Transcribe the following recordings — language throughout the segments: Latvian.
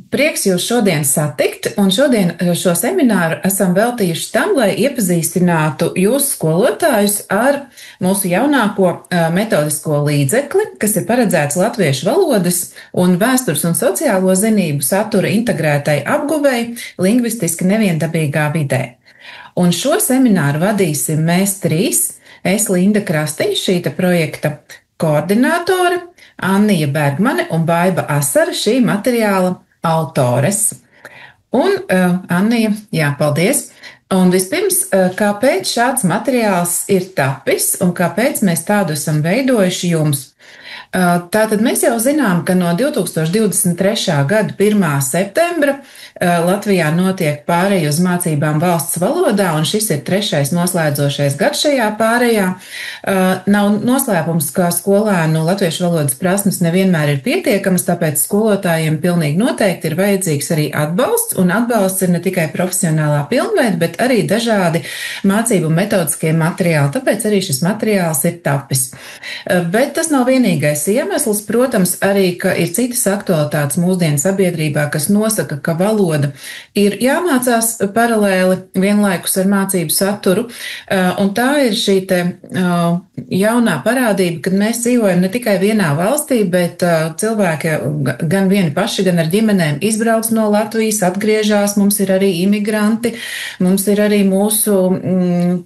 Prieks jūs šodien satikt, un šodien šo semināru esam veltījuši tam, lai iepazīstinātu jūsu skolotājus ar mūsu jaunāko metodisko līdzekli, kas ir paredzēts latviešu valodas un vēstures un sociālo zinību satura integrētai apguvei lingvistiski neviendabīgā vidē. Un šo semināru vadīsim mēs trīs. Es, Linda Krastiņš, šīta projekta koordinātore, Annija Bergmane un Baiba Asara, šī materiāla autores. Un Annija, jā, paldies. Un vispirms, kāpēc šāds materiāls ir tapis un kāpēc mēs tādu esam veidojuši jums? Tātad mēs jau zinām, ka no 2023. gada 1. septembra Latvijā notiek pāreja uz mācībām valsts valodā, un šis ir 3. noslēdzošais gads šajā pārējā. Nav noslēpums, ka skolēnu latviešu valodas prasmes nevienmēr ir pietiekamas, tāpēc skolotājiem pilnīgi noteikti ir vajadzīgs arī atbalsts, un atbalsts ir ne tikai profesionālā pilnveida, bet arī dažādi mācību metodiskie materiāli, tāpēc arī šis materiāls ir tapis. Bet tas nav vienīgais iemesls, protams, arī, ka ir citas aktualitātes mūsdienu sabiedrībā, kas nosaka, ka valoda ir jāmācās paralēli vienlaikus ar mācību saturu, un tā ir šī te jaunā parādība, kad mēs dzīvojam ne tikai vienā valstī, bet cilvēki gan vieni paši, gan ar ģimenēm izbrauc no Latvijas, atgriežās, mums ir arī imigranti, mums ir arī mūsu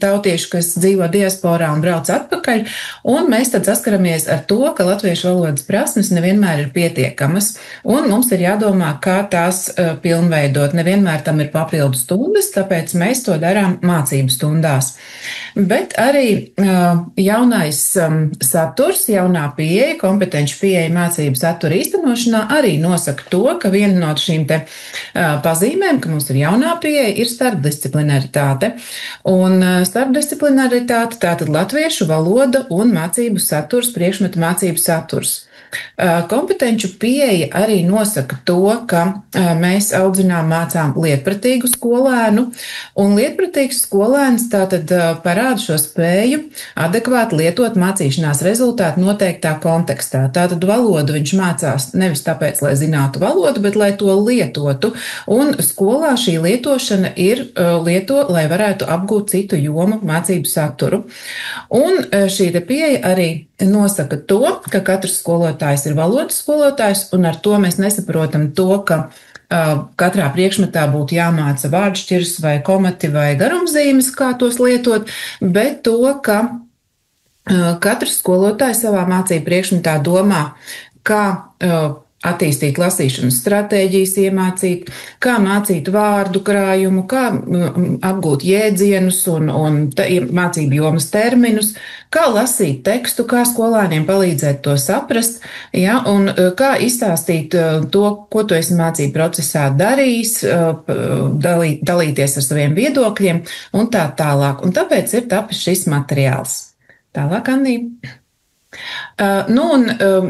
tautieši, kas dzīvo diasporā un brauc atpakaļ, un mēs tad saskaramies ar to, ka latviešu valodas prasmes nevienmēr ir pietiekamas, un mums ir jādomā, kā tās pilnveidot. Nevienmēr tam ir papildu stundas, tāpēc mēs to darām mācību stundās. Bet arī jaunais saturs, jaunā pieeja, kompetenci pieeja mācību satura īstenošanā arī nosaka to, ka viena no šīm te pazīmēm, ka mums ir jaunā pieeja, ir starpdisciplinaritāte. Un starpdisciplinaritāte tātad latviešu valoda un mācību saturs, priekšmetu mācību saturs. Kompetenču pieeja arī nosaka to, ka mēs audzinām, mācām lietpratīgu skolēnu, un lietpratīgs skolēns tātad parāda šo spēju adekvāti lietot mācīšanās rezultātu noteiktā kontekstā. Tātad valodu viņš mācās nevis tāpēc, lai zinātu valodu, bet lai to lietotu, un skolā šī lietošana ir lai varētu apgūt citu jomu mācību saturu. Un šī te pieeja arī nosaka to, ka katrs skolotājs ir valodas skolotājs, un ar to mēs nesaprotam to, ka katrā priekšmetā būtu jāmāca vārdšķirs vai komati vai garumzīmes, kā tos lietot, bet to, ka katrs skolotājs savā mācību priekšmetā domā, kā attīstīt lasīšanas stratēģijas, iemācīt, kā mācīt vārdu krājumu, kā apgūt jēdzienus un mācību jomas terminus, kā lasīt tekstu, kā skolēniem palīdzēt to saprast, ja, un kā izstāstīt to, ko tu esi mācību procesā darījis, dalīties ar saviem viedokļiem un tā tālāk. Un tāpēc ir tapis šis materiāls. Tālāk, Annija.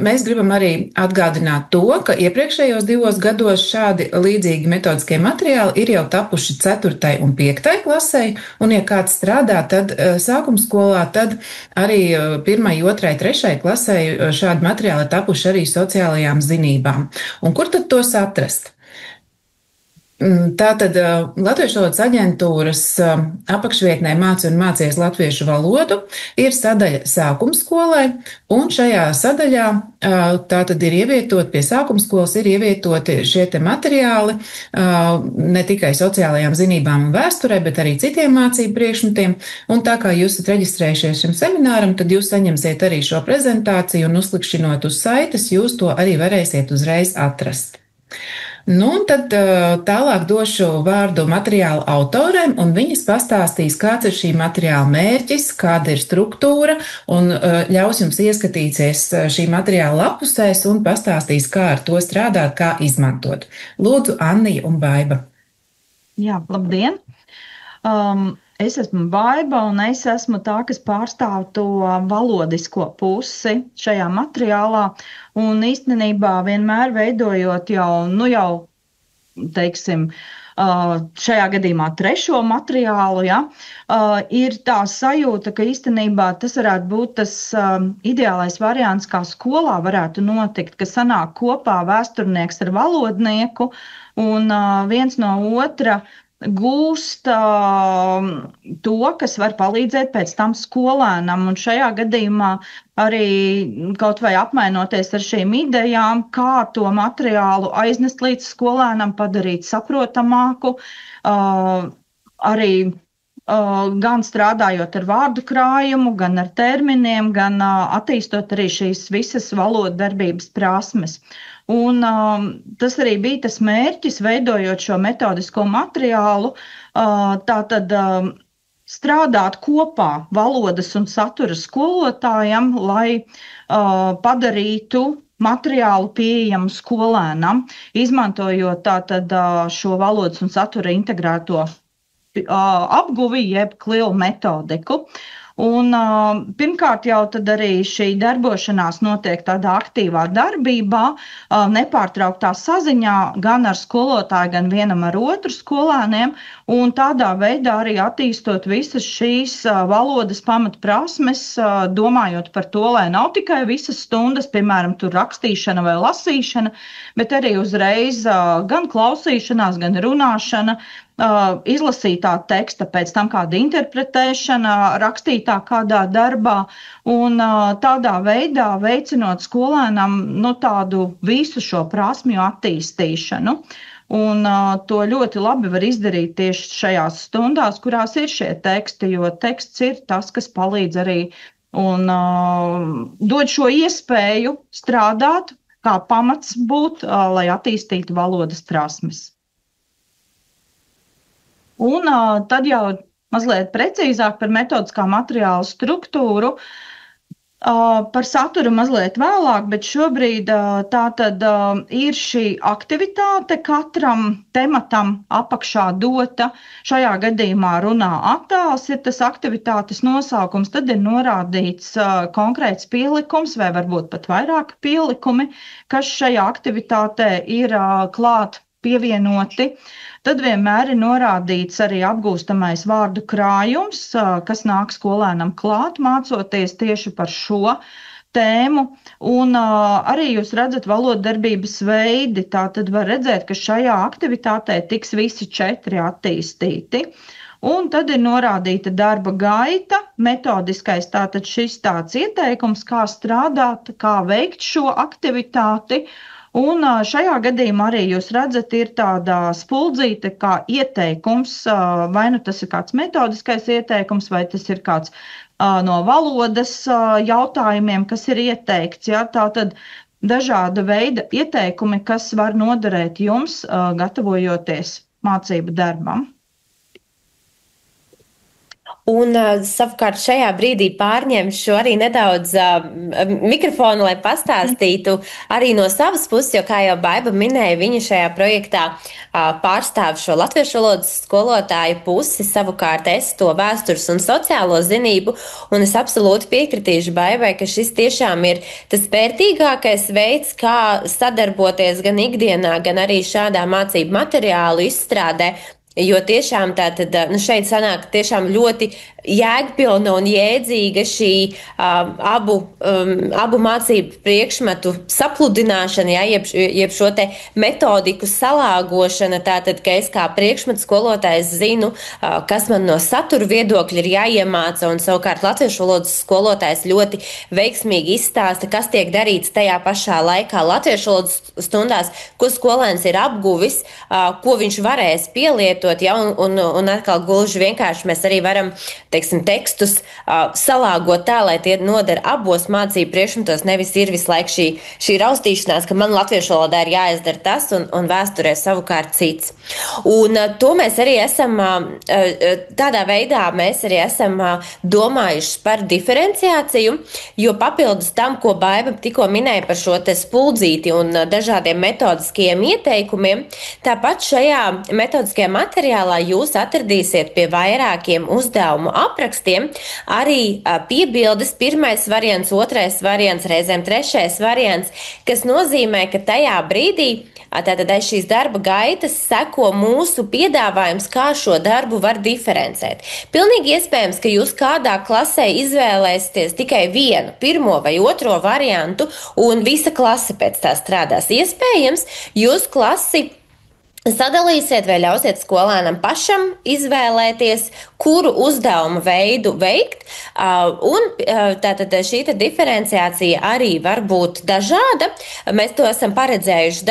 Mēs gribam arī atgādināt to, ka iepriekšējos 2 gados šādi līdzīgi metodiskie materiāli ir jau tapuši 4. un 5. klasē, un ja kāds strādā, tad sākumskolā, tad arī 1., 2., 3. klasē šādi materiāli ir tapuši arī sociālajām zinībām. Un kur tad tos atrast? Tātad Latviešu valodas aģentūras apakšvietnē Māci un mācies latviešu valodu ir sadaļa sākumskolai, un šajā sadaļā tātad ir ievietot pie sākumskolas ir ievietoti šie te materiāli ne tikai sociālajām zinībām un vēsturē, bet arī citiem mācību priekšmetiem, un tā kā jūs esat reģistrējušies šim semināram, tad jūs saņemsiet arī šo prezentāciju un uzklikšķinot uz saites, jūs to arī varēsiet uzreiz atrast. Un tad tālāk došu vārdu materiāla autoriem, un viņas pastāstīs, kāds ir šī materiāla mērķis, kāda ir struktūra, un ļaus jums ieskatīties šī materiāla lapusēs un pastāstīs, kā ar to strādāt, kā izmantot. Lūdzu, Annija un Baiba. Jā, labdien! Es esmu Baiba, un es esmu tā, kas pārstāv to valodisko pusi šajā materiālā, un īstenībā vienmēr veidojot jau teiksim, šajā gadījumā trešo materiālu, ja, ir tā sajūta, ka īstenībā tas varētu būt tas ideālais variants, kā skolā varētu notikt, ka sanāk kopā vēsturnieks ar valodnieku un viens no otra gūst to, kas var palīdzēt pēc tam skolēnam. Un šajā gadījumā arī kaut vai apmainoties ar šīm idejām, kā to materiālu aiznest līdz skolēnam, padarīt saprotamāku, arī gan strādājot ar vārdu krājumu, gan ar terminiem, gan attīstot arī šīs visas valodarbības prasmes. Un tas arī bija tas mērķis, veidojot šo metodisko materiālu, tātad strādāt kopā valodas un satura skolotājam, lai padarītu materiālu pieejamu skolēnam, izmantojot tātad šo valodas un satura integrēto apguvi, jeb CLIL metodiku. Un, pirmkārt, jau tad arī šī darbošanās notiek tādā aktīvā darbībā, nepārtrauktā saziņā gan ar skolotāju, gan vienam ar otru skolēniem, un tādā veidā arī attīstot visas šīs valodas pamatprasmes, domājot par to, lai nav tikai visas stundas, piemēram, tur rakstīšana vai lasīšana, bet arī uzreiz gan klausīšanās, gan runāšana, izlasītā teksta, pēc tam kāda interpretēšana, rakstītā kādā darbā, un tādā veidā veicinot skolēnam tādu visu šo prasmju attīstīšanu. Un to ļoti labi var izdarīt tieši šajās stundās, kurās ir šie teksti, jo teksts ir tas, kas palīdz arī un dod šo iespēju strādāt, kā pamats būt, lai attīstītu valodas prasmes. Un tad jau mazliet precīzāk par metodiskā materiāla struktūru, par saturu mazliet vēlāk, bet šobrīd tātad ir šī aktivitāte katram tematam apakšā dota. Šajā gadījumā runā attēls ir tas aktivitātes nosaukums, tad ir norādīts konkrēts pielikums vai varbūt pat vairāki pielikumi, kas šajā aktivitātē ir klāt pievienoti. Tad vienmēr ir norādīts arī apgūstamais vārdu krājums, kas nāk skolēnam klāt, mācoties tieši par šo tēmu. Un arī jūs redzat valodarbības veidi, tā tad var redzēt, ka šajā aktivitātē tiks visi 4 attīstīti. Un tad ir norādīta darba gaita, metodiskais tātad šis tāds ieteikums, kā strādāt, kā veikt šo aktivitāti. Un šajā gadījumā arī jūs redzat, ir tāda spuldzīte kā ieteikums, vai nu tas ir kāds metodiskais ieteikums, vai tas ir kāds no valodas jautājumiem, kas ir ieteikts. Ja? Tātad dažāda veida ieteikumi, kas var noderēt jums, gatavojoties mācību darbam. Un savukārt šajā brīdī pārņemšu arī nedaudz mikrofonu, lai pastāstītu arī no savas puses, jo, kā jau Baiba minēja, viņa šajā projektā pārstāv šo latviešu valodas skolotāju pusi, savukārt es to vēstures un sociālo zinību, un es absolūti piekritīšu Baibai, ka šis tiešām ir tas vērtīgākais veids, kā sadarboties gan ikdienā, gan arī šādā mācību materiālu izstrādē. Jo tiešām tātad šeit sanāk tiešām ļoti jēgpilna un jēdzīga šī abu mācību priekšmetu sapludināšana, ja, jeb šo te metodiku salāgošana, tātad, ka es kā priekšmetu skolotājs zinu, kas man no satura viedokļa ir jāiemāca, un savukārt latviešu valodas skolotājs ļoti veiksmīgi izstāsta, kas tiek darīts tajā pašā laikā latviešu valodas stundās, ko skolēns ir apguvis, ko viņš varēs pielietot. Ja, un atkal gluži vienkārši mēs arī varam, teiksim, tekstus salāgot tā, lai tie noder abos mācību priekšmetos, nevis ir visu laiku šī raustīšanās, ka man latviešu valodā ir jāizdara tas un vēsturē savukārt cits. Un to mēs arī esam, tādā veidā mēs arī esam domājuši par diferenciāciju, jo papildus tam, ko Baiba tikko minēja par šo te spuldzīti un dažādiem metodiskajiem ieteikumiem, tāpat šajā metodiskajā materiālā jūs atradīsiet pie vairākiem uzdevumu aprakstiem arī piebildes, pirmais variants, otrais variants, reizēm trešais variants, kas nozīmē, ka tajā brīdī tātad aiz šīs darba gaitas seko mūsu piedāvājums, kā šo darbu var diferencēt. Pilnīgi iespējams, ka jūs kādā klasē izvēlēsieties tikai vienu, pirmo vai otro variantu, un visa klase pēc tā strādās. Iespējams, jūs klasi sadalīsiet vai ļausiet skolēnam pašam izvēlēties, kuru uzdevumu veidu veikt, un tātad šī diferenciācija arī var būt dažāda. Mēs to esam paredzējuši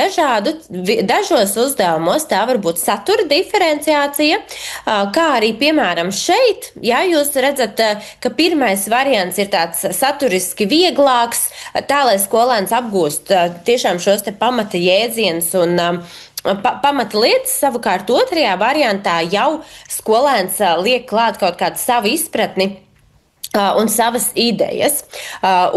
dažos uzdevumos, tā var būt satura diferenciācija, kā arī, piemēram, šeit, ja jūs redzat, ka pirmais variants ir tāds saturiski vieglāks, tā, lai skolēns apgūst tiešām šos te pamata jēdzienus un pamata lietas, savukārt otrajā variantā jau skolēns liek klāt kaut kādu savu izpratni un savas idejas.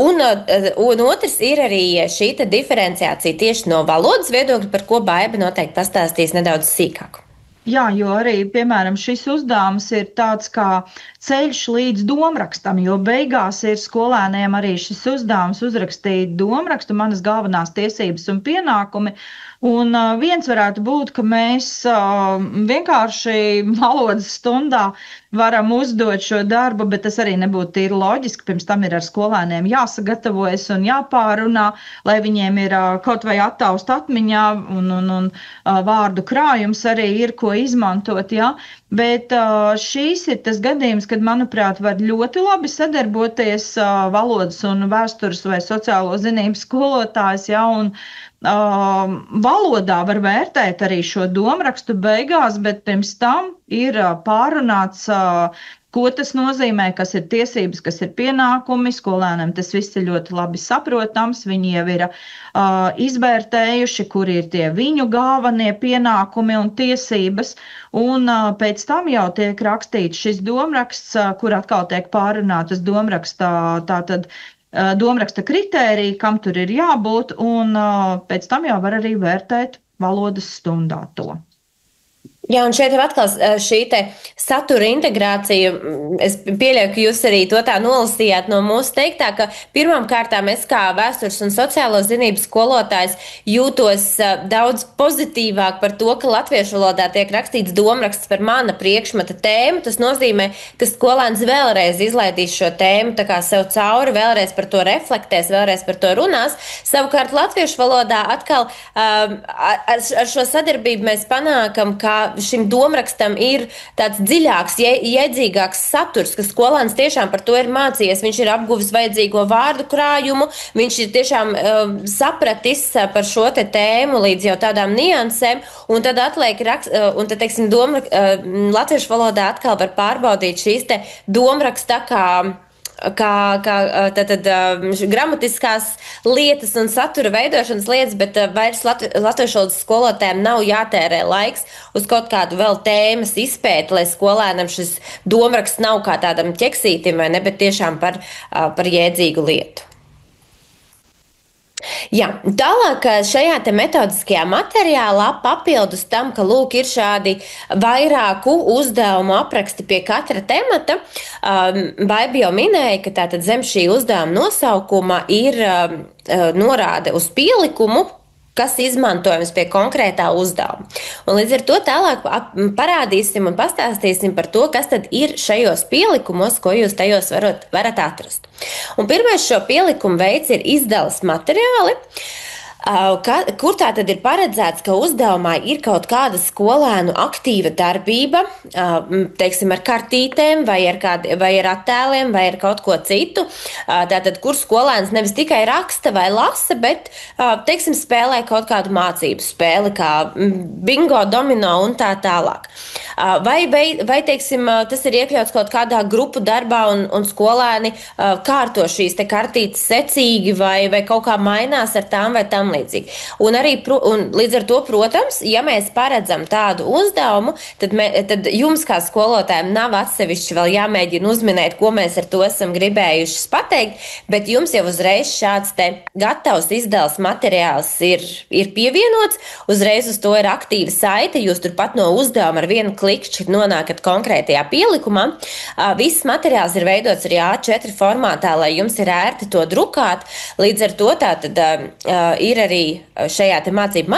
Un otrs ir arī šī diferenciācija tieši no valodas viedokļa, par ko Baiba noteikti pastāstīs nedaudz sīkāk. Jā, jo arī, piemēram, šis uzdevums ir tāds kā ceļš līdz domrakstam, jo beigās ir skolēniem arī šis uzdevums uzrakstīt domrakstu, manas galvenās tiesības un pienākumi. Un viens varētu būt, ka mēs vienkārši valodas stundā varam uzdot šo darbu, bet tas arī nebūtu tīri loģiski. Pirms tam ir ar skolēniem jāsagatavojas un jāpārunā, lai viņiem ir kaut vai attaust atmiņā un vārdu krājums arī ir, ko izmantot. Ja? Bet šīs ir tas gadījums, kad, manuprāt, var ļoti labi sadarboties valodas un vēstures vai sociālo zinību skolotājs, ja? Un valodā var vērtēt arī šo domrakstu beigās, bet pirms tam ir pārunāts, ko tas nozīmē, kas ir tiesības, kas ir pienākumi. Skolēniem tas viss ir ļoti labi saprotams. Viņi jau ir izvērtējuši, kur ir tie viņu galvenie pienākumi un tiesības. Un pēc tam jau tiek rakstīts šis domraksts, kur atkal tiek pārunātas domraksta kritērija, kam tur ir jābūt, un pēc tam jau var arī vērtēt valodas stundā to. Jā, un šeit atkal šī satura integrācija, es pieļauju, ka jūs arī to tā nolasījāt no mūsu teiktā, ka pirmām kārtām es kā vēstures un sociālo zinību skolotājs jūtos daudz pozitīvāk par to, ka latviešu valodā tiek rakstīts domraksts par mana priekšmeta tēmu. Tas nozīmē, ka skolēns vēlreiz izlaidīs šo tēmu tā kā sev cauri, vēlreiz par to reflektēs, vēlreiz par to runās. Savukārt latviešu valodā atkal ar šo sadarbību mēs panākam, ka šim domrakstam ir tāds dziļāks, jēdzīgāks saturs, ka skolēns tiešām par to ir mācījies, viņš ir apguvis vajadzīgo vārdu krājumu, viņš ir tiešām sapratis par šo tēmu līdz jau tādām niansēm, un tad atliek teiksim, latviešu valodā atkal var pārbaudīt šīs domraksta gramatiskās lietas un satura veidošanas lietas, bet vairs latviešu valodas skolotājiem nav jātērē laiks uz kaut kādu vēl tēmas izpēti, lai skolēnam šis domraksts nav kā tādam ķeksītim, vai ne, bet tiešām par jēdzīgu lietu. Jā, tālāk šajā metodiskajā materiālā papildus tam, ka lūk ir šādi vairāku uzdevumu apraksti pie katra temata, Baiba jau minēja, ka tātad zem šī uzdevuma nosaukuma ir norāde uz pielikumu, kas izmantojams pie konkrētā uzdevuma. Un līdz ar to tālāk parādīsim un pastāstīsim par to, kas tad ir šajos pielikumos, ko jūs tajos varat atrast. Un pirmais šo pielikumu veids ir izdalas materiāli, kur tā tad ir paredzēts, ka uzdevumā ir kaut kāda skolēnu aktīva darbība, teiksim, ar kartītēm vai ar attēliem vai ar kaut ko citu. Tātad, kur skolēns nevis tikai raksta vai lasa, bet, teiksim, spēlē kaut kādu mācību spēli, kā bingo, domino un tā tālāk. Vai teiksim, tas ir iekļauts kaut kādā grupu darbā un skolēni kārto šīs te kartītes secīgi vai kaut kā mainās ar tām vai tam tam līdzīgi. Un arī, un līdz ar to, protams, ja mēs paredzam tādu uzdevumu, tad jums kā skolotājiem nav atsevišķi vēl jāmēģina uzminēt, ko mēs ar to esam gribējuši pateikt, bet jums jau uzreiz šāds te gatavs izdevums materiāls ir pievienots, uzreiz uz to ir aktīva saite, jūs turpat no uzdevuma ar vienu klikšķi nonākat konkrētajā pielikumā. Viss materiāls ir veidots arī A4 formātā, lai jums ir ērti to drukāt. Līdz ar to tātad ir arī šajā te mācību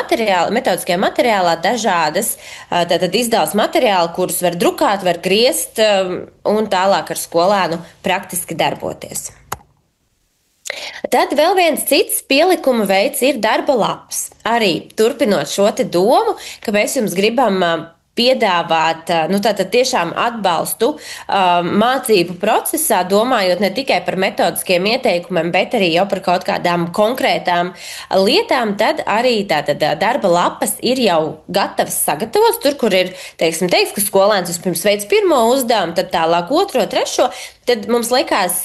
metodiskajā materiālā dažādas tātad izdevums materiāli, kurus var drukāt, var griezt un tālāk ar skolēnu praktiski darboties. Tad vēl viens cits pielikuma veids ir darba lapas. Arī turpinot šo te domu, ka mēs jums gribam piedāvāt tātad tiešām atbalstu mācību procesā, domājot ne tikai par metodiskiem ieteikumiem, bet arī jau par kaut kādām konkrētām lietām, tad arī tātad darba lapas ir jau gatavas sagatavots. Tur, kur ir, teiksim, ka skolēns vispirms veids pirmo uzdevumu, tad tālāk otro, trešo, tad mums likās,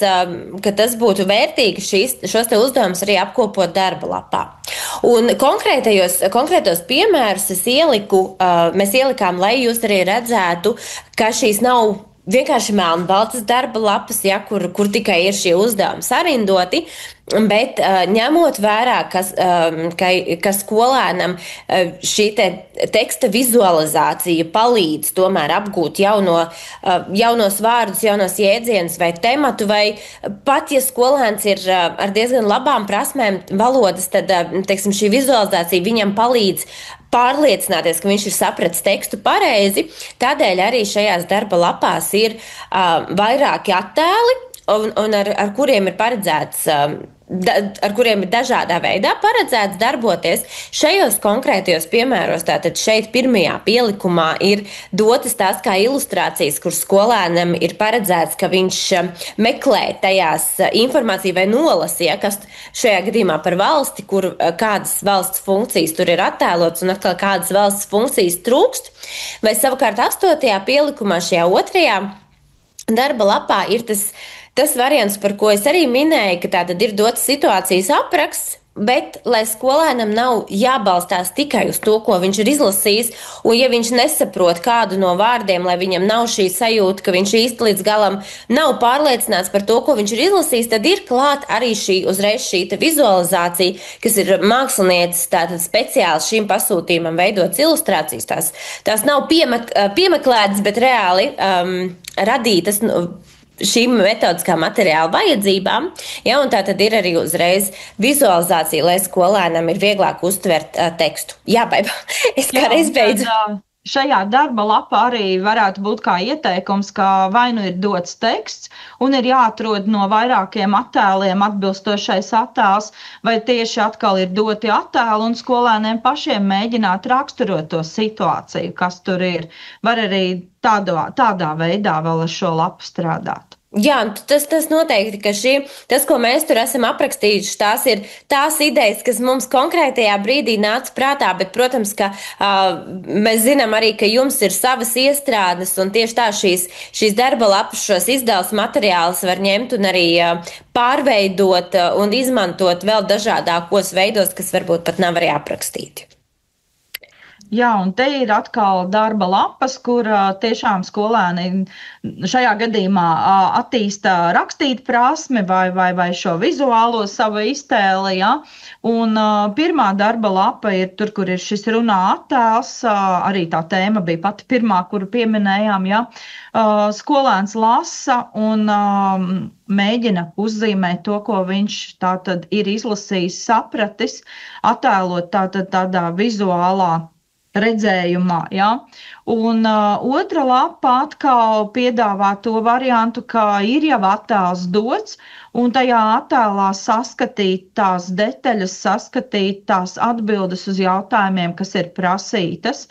ka tas būtu vērtīgi šos te uzdevumus arī apkopot darba lapā. Un konkrētos piemērus mēs ielikām, lai jūs arī redzētu, ka šīs nav vienkārši melnbaltas darba lapas, kur tikai ir šie uzdevumi sarindoti, bet ņemot vērā, ka skolēnam šī teksta vizualizācija palīdz tomēr apgūt jaunos vārdus, jaunos jēdzienus vai tematu, vai pat, ja skolēns ir ar diezgan labām prasmēm valodas, tad, teiksim, šī vizualizācija viņam palīdz pārliecināties, ka viņš ir sapratis tekstu pareizi. Tādēļ arī šajās darba lapās ir vairāki attēli, un ar kuriem ir paredzēts, ar kuriem ir dažādā veidā paredzēts darboties. Šajos konkrētajos piemēros, tātad šeit pirmajā pielikumā ir dotas tās kā ilustrācijas, kur skolēnam ir paredzēts, ka viņš meklē tajās informāciju vai nolasīja, kas šajā gadījumā par valsti, kur kādas valsts funkcijas tur ir attēlots un atkal kādas valsts funkcijas trūkst. Vai savukārt 8. pielikumā šajā otrajā darba lapā ir tas variants, par ko es arī minēju, ka tātad ir dots situācijas apraksts, bet lai skolēnam nav jābalstās tikai uz to, ko viņš ir izlasījis, un ja viņš nesaprot kādu no vārdiem, lai viņam nav šī sajūta, ka viņš īsti līdz galam nav pārliecināts par to, ko viņš ir izlasījis, tad ir klāt arī uzreiz šī vizualizācija, kas ir mākslinieces tātad speciāli šīm pasūtījumam veidotas ilustrācijas. Tās nav piemeklētas, bet reāli radītas šīm metodiskā materiāla vajadzībām, un tā tad ir arī uzreiz vizualizācija, lai skolēnam ir vieglāk uztvert tekstu. Jā, Baiba, es kādreiz beidzu. Šajā darba lapā arī varētu būt kā ieteikums, ka vai nu ir dots teksts un ir jāatrod no vairākiem attēliem atbilstošais attēls, vai tieši atkal ir doti attēli un skolēniem pašiem mēģināt raksturot to situāciju, kas tur ir. Var arī tādā veidā vēl ar šo lapu strādāt. Jā, tas noteikti, ka tas, ko mēs tur esam aprakstījuši, tās ir tās idejas, kas mums konkrētajā brīdī nāca prātā, bet, protams, ka mēs zinām arī, ka jums ir savas iestrādes, un tieši tā šīs darba lapas, šos izdevums materiālus var ņemt un arī pārveidot un izmantot vēl dažādākos veidos, kas varbūt pat nav arī aprakstīti. Jā, un te ir atkal darba lapas, kur tiešām skolēni šajā gadījumā attīsta rakstīt prasmi vai šo vizuālo savu iztēli. Ja? Un pirmā darba lapa ir tur, kur ir šis runā attēls, arī tā tēma bija pati pirmā, kuru pieminējām. Ja? Skolēns lasa un mēģina uzzīmēt to, ko viņš tātad ir izlasījis, sapratis, attēlot tādā vizuālā redzējumā. Ja? Un otra lapa atkal piedāvā to variantu, ka ir jau attēls dots, un tajā attēlā saskatīt tās detaļas, saskatīt tās atbildes uz jautājumiem, kas ir prasītas.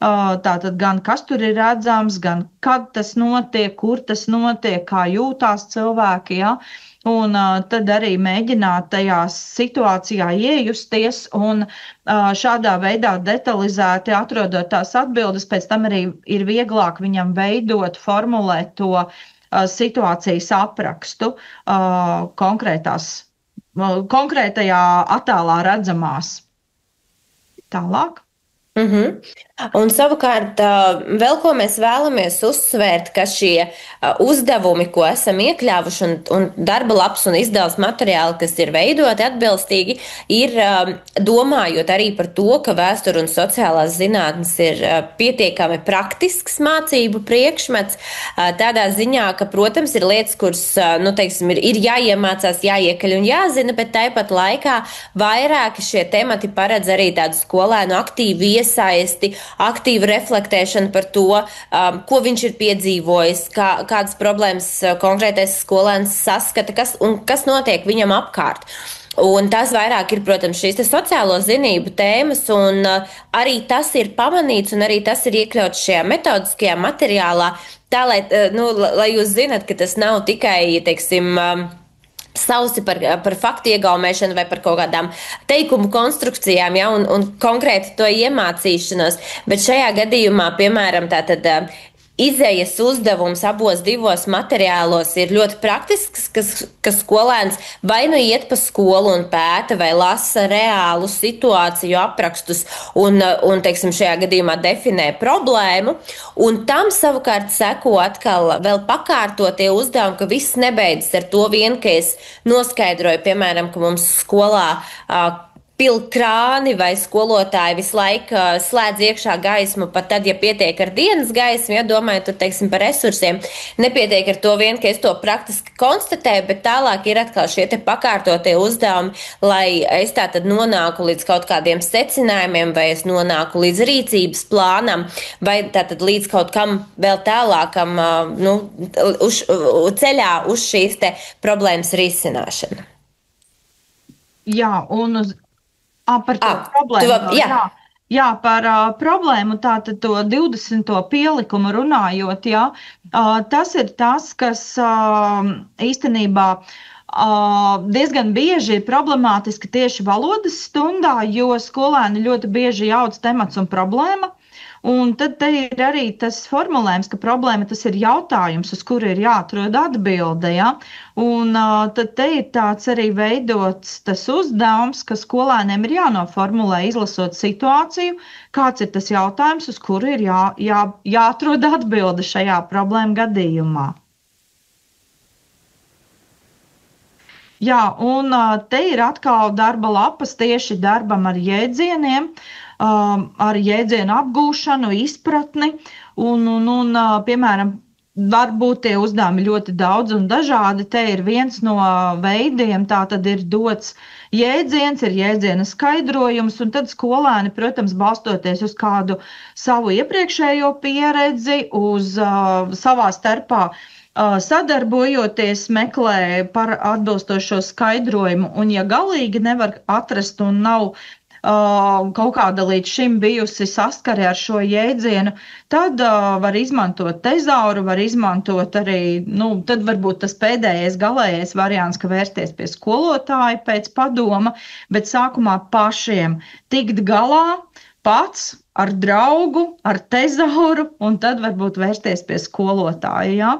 Tātad gan kas tur ir redzams, gan kad tas notiek, kur tas notiek, kā jūtās cilvēki. Ja? Un tad arī mēģināt tajā situācijā iejusties un šādā veidā detalizēti atrodot tās atbildes, pēc tam arī ir vieglāk viņam veidot, formulēt to situācijas aprakstu konkrētās konkrētajā attēlā redzamās. Tālāk. Un savukārt, vēl ko mēs vēlamies uzsvērt, ka šie uzdevumi, ko esam iekļāvuši, un darba lapas un izdevums materiāli, kas ir veidoti atbilstīgi, ir domājot arī par to, ka vēsture un sociālās zinātnes ir pietiekami praktisks mācību priekšmets, tādā ziņā, ka, protams, ir lietas, kuras, ir jāiemācās, jāiekaļ un jāzina, bet tāpat laikā vairāki šie temati paredz arī tādu skolēnu aktīvu iesaisti, aktīvu reflektēšanu par to, ko viņš ir piedzīvojis, kādas problēmas konkrētais skolēns saskata, kas notiek viņam apkārt. Un tas vairāk ir, protams, šīs sociālo zinību tēmas, un arī tas ir pamanīts, un arī tas ir iekļauts šajā metodiskajā materiālā, tā, lai jūs zinat, ka tas nav tikai, teiksim, sausi par faktu iegaumēšanu vai par kaut kādām teikumu konstrukcijām, ja, un konkrēti to iemācīšanos, bet šajā gadījumā, piemēram, tātad izējas uzdevums abos divos materiālos ir ļoti praktisks, ka skolēns vai nu iet pa skolu un pēta vai lasa reālu situāciju aprakstus un teiksim, šajā gadījumā definē problēmu, un tam savukārt seko atkal vēl pakārtotie uzdevumi, ka viss nebeidzas ar to vien, ka es noskaidroju, piemēram, ka mums skolā pild krāni vai skolotāji visu laiku slēdz iekšā gaismu, pat tad, ja pietiek ar dienas gaismu, ja domājot, teiksim, par resursiem, nepietiek ar to vien, ka es to praktiski konstatēju, bet tālāk ir atkal šie te pakārtotie uzdevumi, lai es tātad nonāku līdz kaut kādiem secinājumiem, vai es nonāku līdz rīcības plānam, vai tātad līdz kaut kam vēl tālākam, ceļā uz šīs te problēmas risināšanu. Jā, un par to problēmu. Jā, par problēmu, tātad to 20. pielikumu runājot, jā, tas ir tas, kas īstenībā diezgan bieži ir problemātiski tieši valodas stundā, jo skolēni ļoti bieži jauc temats un problēma. Un tad te ir arī tas formulējums, ka problēma tas ir jautājums, uz kuru ir jāatrod atbilde. Ja? Un tad te ir tāds arī veidots tas uzdevums, ka skolēniem ir jānoformulē, izlasot situāciju, kāds ir tas jautājums, uz kuru ir jāatrod atbilde šajā problēma gadījumā. Jā, un te ir atkal darba lapas tieši darbam ar jēdzieniem, ar jēdzienu apgūšanu, izpratni, un piemēram, var būt tie uzdevumi ļoti daudz un dažādi. Te ir viens no veidiem, tā tad ir dots jēdziens, ir jēdziena skaidrojums, un tad skolēni, protams, balstoties uz kādu savu iepriekšējo pieredzi, uz savā starpā sadarbojoties, meklē par atbilstošo skaidrojumu, un ja galīgi nevar atrast un nav kaut kāda līdz šim bijusi saskare ar šo jēdzienu, tad var izmantot tezauru, var izmantot arī, tad varbūt tas pēdējais galējais variants, ka vērsties pie skolotāja pēc padoma, bet sākumā pašiem tikt galā pats ar draugu, ar tezauru, un tad varbūt vērsties pie skolotāja. Ja?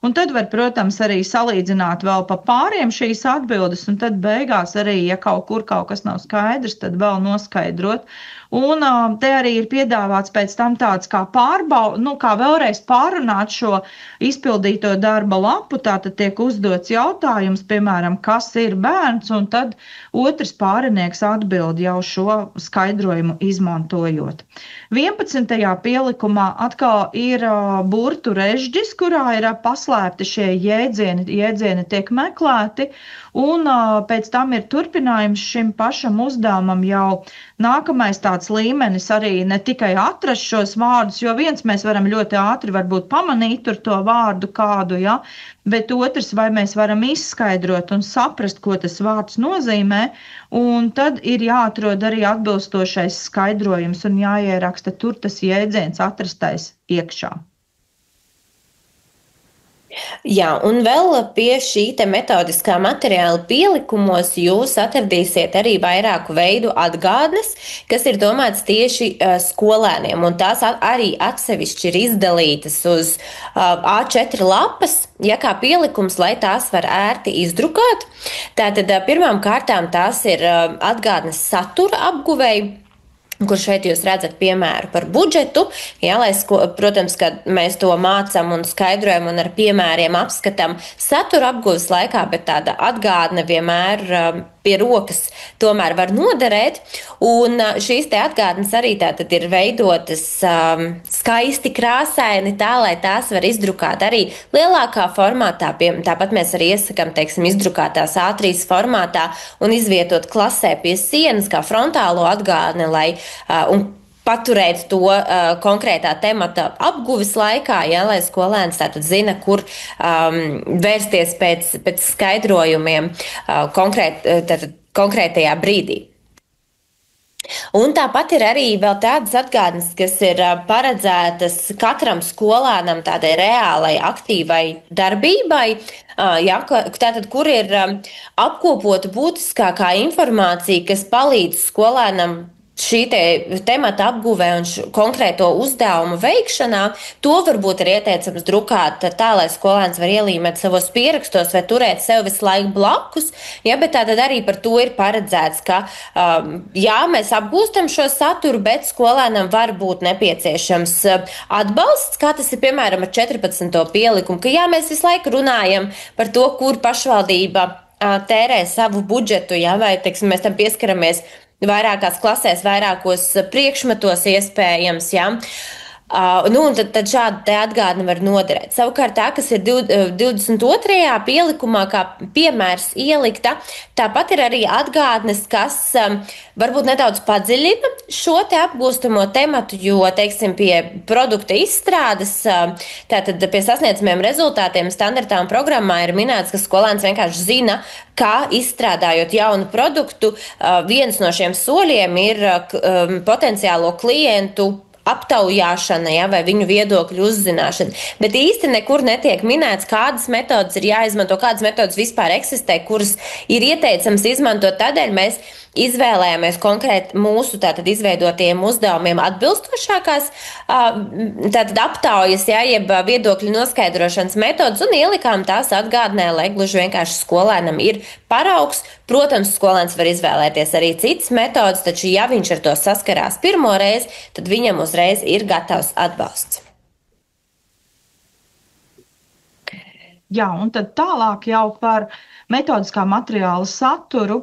Un tad var, protams, arī salīdzināt vēl pa pāriem šīs atbildes, un tad beigās arī, ja kaut kur kaut kas nav skaidrs, tad vēl noskaidrot. Un te arī ir piedāvāts pēc tam tāds kā kā vēlreiz pārunāt šo izpildīto darba lapu, tātad tiek uzdots jautājums, piemēram, kas ir bērns, un tad otrs pārinieks atbild jau šo skaidrojumu izmantojot. 11. pielikumā atkal ir burtu režģis, kurā ir paslēpti šie jēdzieni tiek meklēti, un pēc tam ir turpinājums šim pašam uzdevumam jau nākamais tāds līmenis arī ne tikai atrast šos vārdus, jo viens mēs varam ļoti ātri varbūt pamanīt tur to vārdu kādu, ja, bet otrs, vai mēs varam izskaidrot un saprast, ko tas vārds nozīmē, un tad ir jāatrod arī atbilstošais skaidrojums un jāieraksta tur tas jēdziens atrastais iekšā. Jā, un vēl pie šī te metodiskā materiāla pielikumos jūs atradīsiet arī vairāku veidu atgādnes, kas ir domāts tieši skolēniem, un tās arī atsevišķi ir izdalītas uz A4 lapas, ja kā pielikums, lai tās var ērti izdrukāt. Tātad pirmām kārtām tās ir atgādnes satura apguvēji, kur šeit jūs redzat piemēru par budžetu, jā, lai, protams, kad mēs to mācam un skaidrojam un ar piemēriem apskatām satura apguves laikā, bet tāda atgādne vienmēr pie rokas tomēr var noderēt. Un šīs te atgādnes arī tātad ir veidotas skaisti krāsaini tā, lai tās var izdrukāt arī lielākā formātā. Tāpat mēs arī iesakam, teiksim, izdrukātās A3 formātā un izvietot klasē pie sienas kā frontālo atgādni, lai un paturēt to konkrētā temata apguves laikā, ja, lai skolēns tātad zina, kur vērsties pēc skaidrojumiem konkrētajā brīdī. Un tāpat ir arī vēl tādas atgādnes, kas ir paredzētas katram skolēnam tādai reālai, aktīvai darbībai, ja, tātad, kur ir apkopota būtiskākā informācija, kas palīdz skolēnam šī temata apguvē un konkrēto uzdevumu veikšanā. To varbūt ir ieteicams drukāt tā, lai skolēns var ielīmēt savos pierakstos vai turēt sev visu laiku blakus. Ja, bet tātad arī par to ir paredzēts, ka jā, mēs apgūstam šo saturu, bet skolēnam var būt nepieciešams atbalsts, kā tas ir piemēram ar 14. pielikumu, ka jā, mēs visu laiku runājam par to, kur pašvaldība tērē savu budžetu, ja, vai, teiksim, mēs tam pieskaramies vairākās klasēs, vairākos priekšmetos iespējams, ja. Un tad šāda atgādne var noderēt. Savukārt tā, kas ir 22. pielikumā, kā piemērs ielikta, tāpat ir arī atgādnes, kas varbūt nedaudz padziļina šo te apgūstamo tematu, jo, teiksim, pie produkta izstrādes, tātad pie sasniedzamiem rezultātiem standartā un programmā ir minēts, ka skolēns vienkārši zina, kā izstrādājot jaunu produktu, viens no šiem soļiem ir potenciālo klientu aptaujāšana, ja, vai viņu viedokļu uzzināšana. Bet īsti nekur netiek minēts, kādas metodas ir jāizmanto, kādas metodas vispār eksistē, kuras ir ieteicams izmantot. Tādēļ mēs izvēlējāmies konkrēti mūsu tātad izveidotiem uzdevumiem atbilstošākās tātad aptaujas, ja, jeb viedokļu noskaidrošanas metodas un ielikām tās atgādnē, lai gluži vienkārši skolēnam ir paraugs. Protams, skolēns var izvēlēties arī citas metodas, taču ja viņš ar to saskarās pirmo reizi, tad viņam uzreiz ir gatavs atbalsts. Jā, un tad tālāk jau par metodiskā materiāla saturu.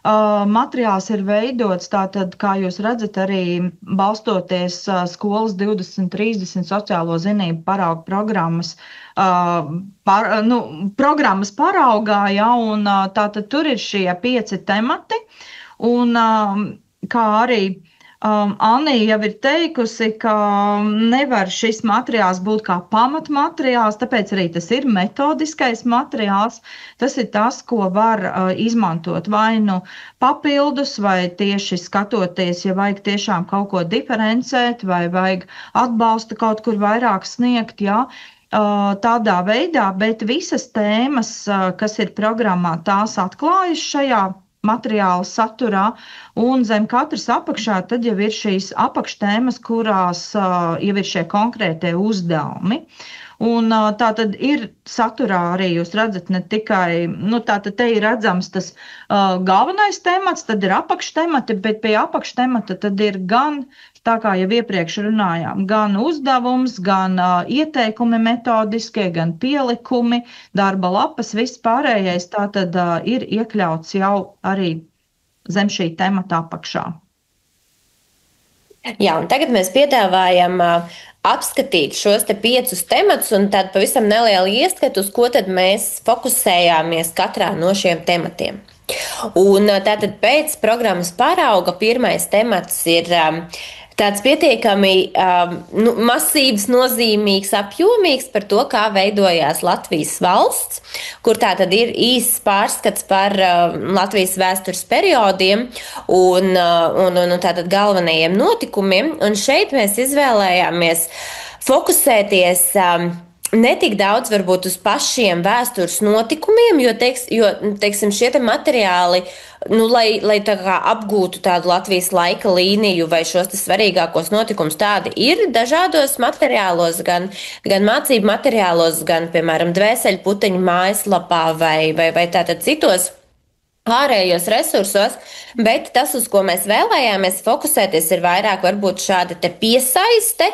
Materiāls ir veidots tātad, kā jūs redzat, arī balstoties skolas 2030 sociālo zinību paraugu programmas, programmas paraugā, ja, un tātad tur ir šie 5 temati, un kā arī Anija jau ir teikusi, ka nevar šis materiāls būt kā pamatmateriāls, tāpēc arī tas ir metodiskais materiāls. Tas ir tas, ko var izmantot vai nu papildus, vai tieši skatoties, ja vajag tiešām kaut ko diferencēt, vai vajag atbalstu kaut kur vairāk sniegt, jā. Tādā veidā, bet visas tēmas, kas ir programmā, tās atklājas šajā materiāla saturā, un zem katras apakšā tad jau ir šīs apakštēmas, kurās jau ir šie konkrētie uzdevumi. Un tā tad ir saturā arī, jūs redzat, ne tikai, tā tad te ir redzams tas galvenais temats, tad ir apakštemati, bet pie apakštemata tad ir gan, tā kā jau iepriekš runājām, gan uzdevums, gan ieteikumi metodiskie, gan pielikumi, darba lapas, viss pārējais tā tad ir iekļauts jau arī zem šī temata apakšā. Jā, un tagad mēs piedāvājam apskatīt šos 5 tematus un tad pavisam nelielu ieskatu, uz ko tad mēs fokusējāmies katrā no šiem tematiem. Un tātad pēc programmas parauga pirmais temats ir tāds pietiekami masīvs, nozīmīgs, apjomīgs par to, kā veidojās Latvijas valsts, kur tā tad ir īsts pārskats par Latvijas vēstures periodiem un tātad galvenajiem notikumiem. Un šeit mēs izvēlējāmies fokusēties netik daudz varbūt uz pašiem vēstures notikumiem, teiksim, šie te materiāli, lai tā kā apgūtu tādu Latvijas laika līniju vai šos te svarīgākos notikumus, tādi ir dažādos materiālos, gan mācību materiālos, gan, piemēram, Dvēseļputeņu mājaslapā vai tātad citos ārējos resursos, bet tas, uz ko mēs vēlējāmies fokusēties, ir vairāk varbūt šāda te piesaiste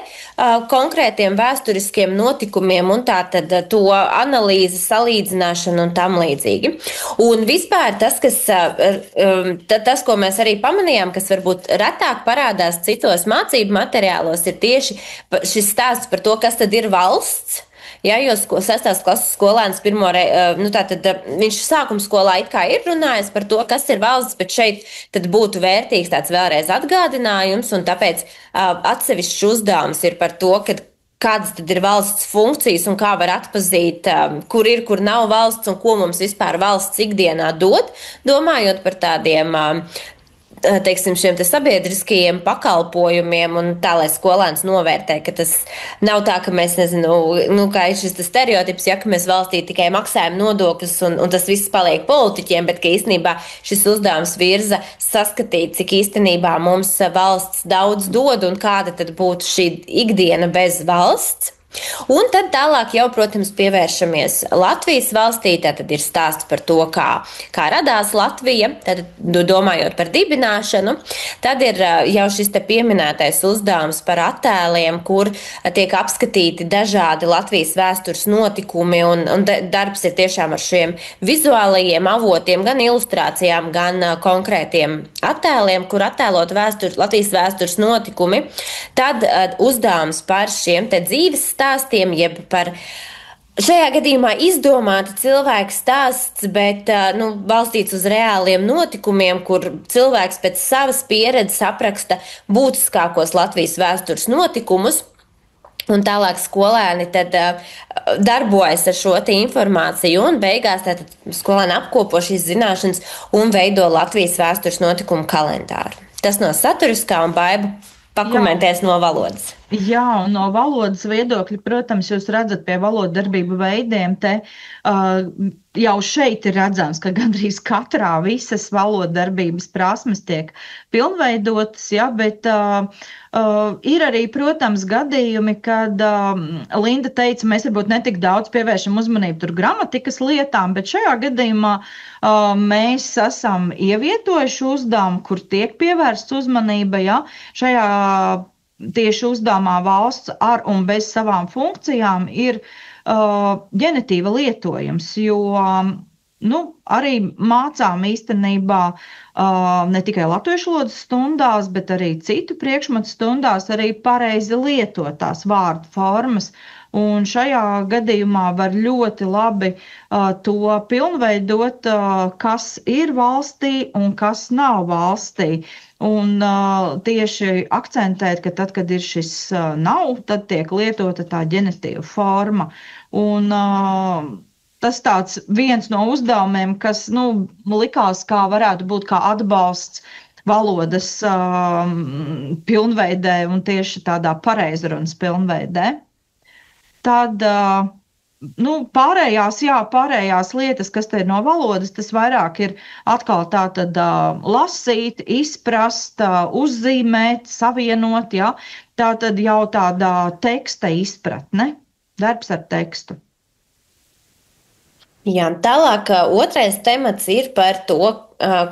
konkrētiem vēsturiskiem notikumiem un tātad to analīzi, salīdzināšanu un tam līdzīgi. Un vispār tas, ko mēs arī pamanījām, kas varbūt retāk parādās citos mācību materiālos, ir tieši šis stāsts par to, kas tad ir valsts. Ja, jo 6. klases skolēns viņš sākuma skolā it kā ir runājis par to, kas ir valsts, bet šeit tad būtu vērtīgs tāds vēlreiz atgādinājums, un tāpēc atsevišķs uzdevums ir par to, kādas tad ir valsts funkcijas un kā var atpazīt, kur ir, kur nav valsts un ko mums vispār valsts ikdienā dod, domājot par tādiem teiksim, šiem te sabiedriskajiem pakalpojumiem un tā, lai skolēns novērtē, ka tas nav tā, ka mēs, kā ir šis stereotips, ka mēs valstī tikai maksājam nodokļus un tas viss paliek politiķiem, bet ka īstenībā šis uzdevums virza saskatīt, cik īstenībā mums valsts daudz dod un kāda tad būtu šī ikdiena bez valsts. Un tad tālāk jau, protams, pievēršamies Latvijas valstī. Tad ir stāsts par to, kā radās Latvija, tad domājot par dibināšanu. Tad ir jau šis te pieminētais uzdevums par attēliem, kur tiek apskatīti dažādi Latvijas vēstures notikumi, un darbs ir tiešām ar šiem vizuālajiem avotiem, gan ilustrācijām, gan konkrētiem attēliem, kur attēlot Latvijas vēstures notikumi. Tad uzdevums par šiem te dzīves stāstiem, jeb par šajā gadījumā izdomāta cilvēka stāsts, bet balstīts uz reāliem notikumiem, kur cilvēks pēc savas pieredzes apraksta būtiskākos Latvijas vēstures notikumus. Un tālāk skolēni tad darbojas ar šo te informāciju un beigās tātad skolēni apkopo šīs zināšanas un veido Latvijas vēstures notikumu kalendāru. Tas no saturiskā un Baiba pakomentēs no valodas. Jā, un no valodas viedokļa, protams, jūs redzat pie valodarbību veidiem, jau šeit ir redzams, ka gandrīz katrā visas valodarbības prasmes tiek pilnveidotas, ja, bet ir arī, protams, gadījumi, kad Linda teica, mēs varbūt netik daudz pievēršam uzmanību tur gramatikas lietām, bet šajā gadījumā mēs esam ievietojuši uzdevumu, kur tiek pievērsts uzmanība, ja, šajā tieši uzdevumā valsts ar un bez savām funkcijām ir ģenitīva lietojums, jo arī mācām īstenībā ne tikai latviešu valodas stundās, bet arī citu priekšmetu stundās arī pareizi lietot tās vārdu formas. Un šajā gadījumā var ļoti labi to pilnveidot, kas ir valstī un kas nav valstī. Un tieši akcentēt, ka tad, kad ir šis nav, tad tiek lietota tā ģenitīva forma. Un tas tāds viens no uzdevumiem, kas likās, kā varētu būt kā atbalsts valodas pilnveidē un tieši tādā pareizrunas pilnveidē. Tad pārējās lietas, kas te ir no valodas, tas vairāk ir atkal tātad lasīt, izprast, uzzīmēt, savienot, ja? Tātad jau tādā teksta izpratne, darbs ar tekstu. Jā, tālāk otrais temats ir par to,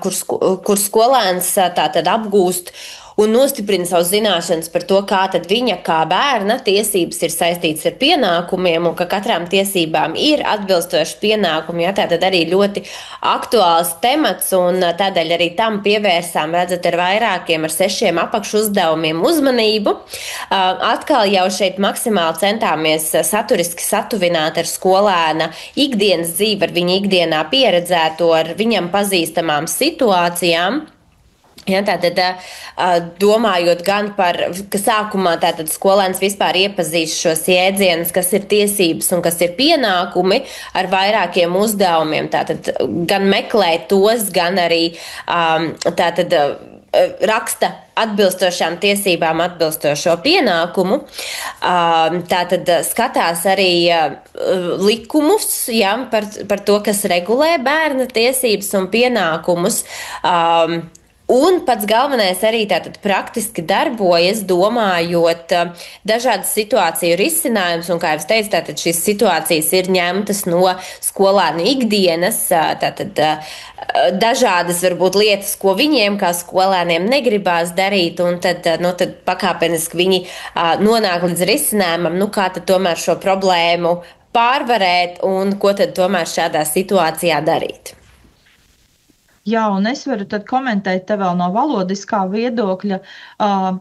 kur skolēns tātad apgūst un nostiprina savu zināšanas par to, kā tad viņa kā bērna tiesības ir saistītas ar pienākumiem un ka katrām tiesībām ir atbilstoši pienākumi. Ja, tātad arī ļoti aktuāls temats un tādēļ arī tam pievērsām, redzat, ar vairākiem, ar 6 apakšu uzdevumiem uzmanību. Atkal jau šeit maksimāli centāmies saturiski satuvināt ar skolēna ikdienas dzīvi, ar viņa ikdienā pieredzēto, ar viņam pazīstamām situācijām. Ja, tātad, domājot gan par, ka sākumā tātad skolēns vispār iepazīst šos jēdzienus, kas ir tiesības un kas ir pienākumi ar vairākiem uzdevumiem, tātad gan meklēt tos, gan arī tātad raksta atbilstošām tiesībām atbilstošo pienākumu, tātad skatās arī likumus, ja, par to, kas regulē bērna tiesības un pienākumus. Un pats galvenais arī tātad praktiski darbojas, domājot dažādas situāciju risinājumus, un, kā jau es teicu, tātad šīs situācijas ir ņemtas no skolēnu ikdienas, tātad dažādas varbūt lietas, ko viņiem kā skolēniem negribās darīt, un tad pakāpeniski viņi nonāk līdz risinājumam, kā tad tomēr šo problēmu pārvarēt un ko tad tomēr šādā situācijā darīt. Jā, un es varu tad komentēt te vēl no valodiskā viedokļa,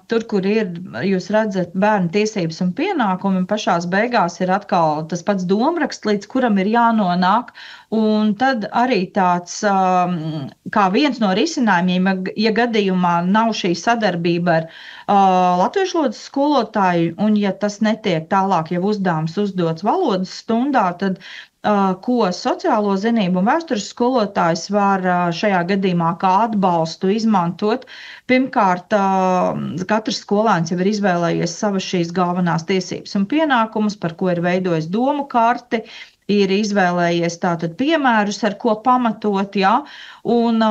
tur, kur ir, jūs redzat, bērnu tiesības un pienākumi, un pašās beigās ir atkal tas pats domraksts, līdz kuram ir jānonāk, un tad arī tāds, kā viens no risinājumiem, ja gadījumā nav šī sadarbība ar latviešu valodas skolotāju, un ja tas netiek tālāk jau uzdevums uzdots valodas stundā, tad ko sociālo zinību un vēstures skolotājs var šajā gadījumā kā atbalstu izmantot. Pirmkārt, katrs skolēns jau ir izvēlējies savas šīs galvenās tiesības un pienākumus, par ko ir veidojis domu karti, ir izvēlējies tātad piemērus, ar ko pamatot, jā, un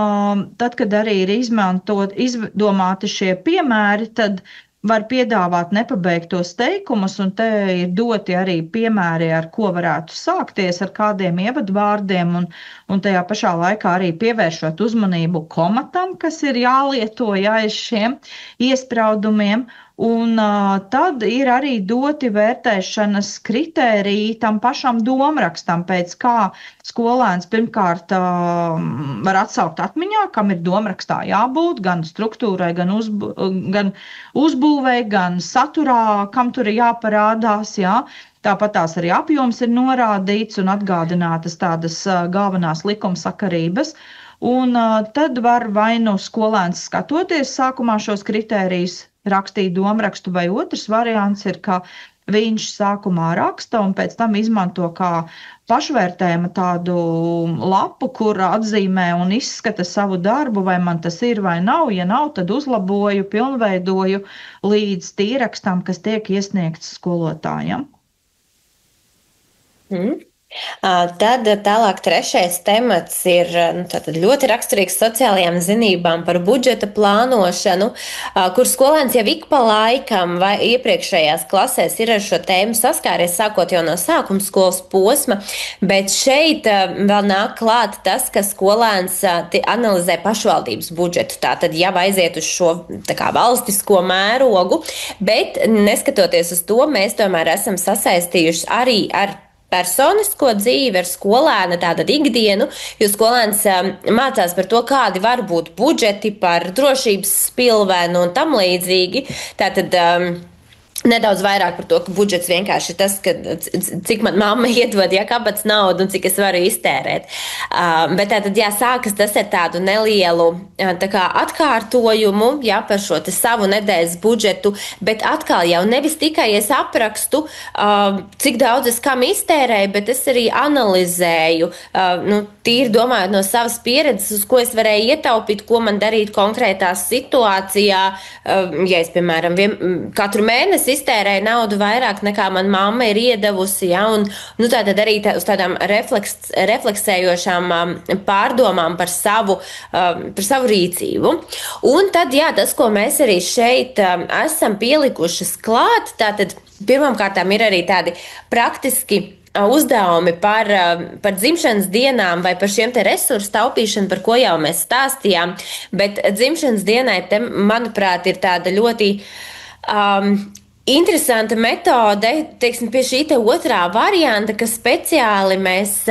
tad, kad arī ir izdomāti šie piemēri, tad var piedāvāt nepabeigtos teikumus, un te ir doti arī piemēri, ar ko varētu sākties, ar kādiem ievadvārdiem, un tajā pašā laikā arī pievēršot uzmanību komatam, kas ir jālieto aiz šiem iespraudumiem. Un tad ir arī doti vērtēšanas kritēriji tam pašam domrakstam, pēc kā skolēns pirmkārt var atsaukt atmiņā, kam ir domrakstā jābūt, gan struktūrai, gan uzbūvei, gan saturā, kam tur ir jāparādās, jā. Tāpat tās arī apjoms ir norādīts un atgādinātas tādas galvenās likumsakarības. Un tad var vai nu skolēns skatoties sākumā šos kritērijus, rakstīt domrakstu, vai otrs variants ir, ka viņš sākumā raksta un pēc tam izmanto kā pašvērtējuma tādu lapu, kur atzīmē un izskata savu darbu, vai man tas ir vai nav. Ja nav, tad uzlaboju, pilnveidoju līdz tīrakstam, kas tiek iesniegts skolotājam. Tad tālāk trešais temats ir ļoti raksturīgs sociālajām zinībām par budžeta plānošanu, kur skolēns jau ik pa laikam vai iepriekšējās klasēs ir ar šo tēmu saskāries, sākot jau no sākuma skolas posma, bet šeit vēl nāk klāt tas, ka skolēns analizē pašvaldības budžetu, tātad jau aiziet uz šo valstisko mērogu, bet neskatoties uz to, mēs tomēr esam sasaistījuši arī ar personisko dzīvi, ar skolēna tātad ikdienu, jo skolēns mācās par to, kādi var būt budžeti, par drošības spilvenu un tam līdzīgi. Tātad nedaudz vairāk par to, ka budžets vienkārši ir tas, cik man mamma iedod, kabatas naudu un cik es varu iztērēt. Bet tātad, sākas tas ar tādu nelielu atkārtojumu, par šo savu nedēļas budžetu, bet atkal jau nevis tikai es aprakstu, cik daudz es kam iztērēju, bet es arī analizēju, tīri domājot no savas pieredzes, uz ko es varēju ietaupīt, ko man darīt konkrētā situācijā. Ja es, piemēram, katru mēnesi iztērēju naudu vairāk nekā man mamma ir iedevusi, un tātad arī uz tādām refleksējošām pārdomām par savu rīcību. Un tad, tas, ko mēs arī šeit esam pielikušas klāt, tātad pirmkārtām ir arī tādi praktiski uzdevumi par dzimšanas dienām vai par šiem te resursu taupīšanu, par ko jau mēs stāstījām, bet dzimšanas dienai, manuprāt, ir tāda ļoti interesanta metode, teiksim, pie šī te otrā varianta, ka speciāli mēs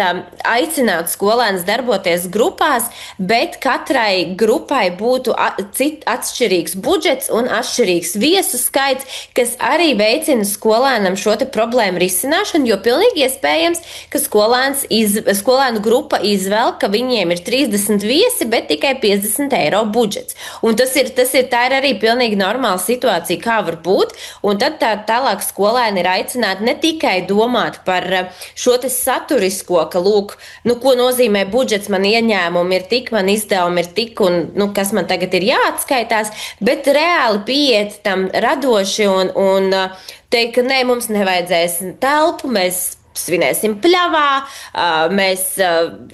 aicinātu skolēnus darboties grupās, bet katrai grupai būtu atšķirīgs budžets un atšķirīgs viesu skaits, kas arī veicina skolēnam šo te problēmu risināšanu, jo pilnīgi iespējams, ka skolēnu grupa izvēl, ka viņiem ir 30 viesi, bet tikai 50 eiro budžets. Un tā ir arī pilnīgi normāla situācija, kā var būt, un Un tad tālāk skolēni ir aicināti ne tikai domāt par šo te saturisko, ka, lūk, ko nozīmē budžets, man ieņēmumi ir tik, man izdevumi ir tik, un kas man tagad ir jāatskaitās, bet reāli pieiet tam radoši un teikt, ka nē, mums nevajadzēs telpu, mēs svinēsim pļavā, mēs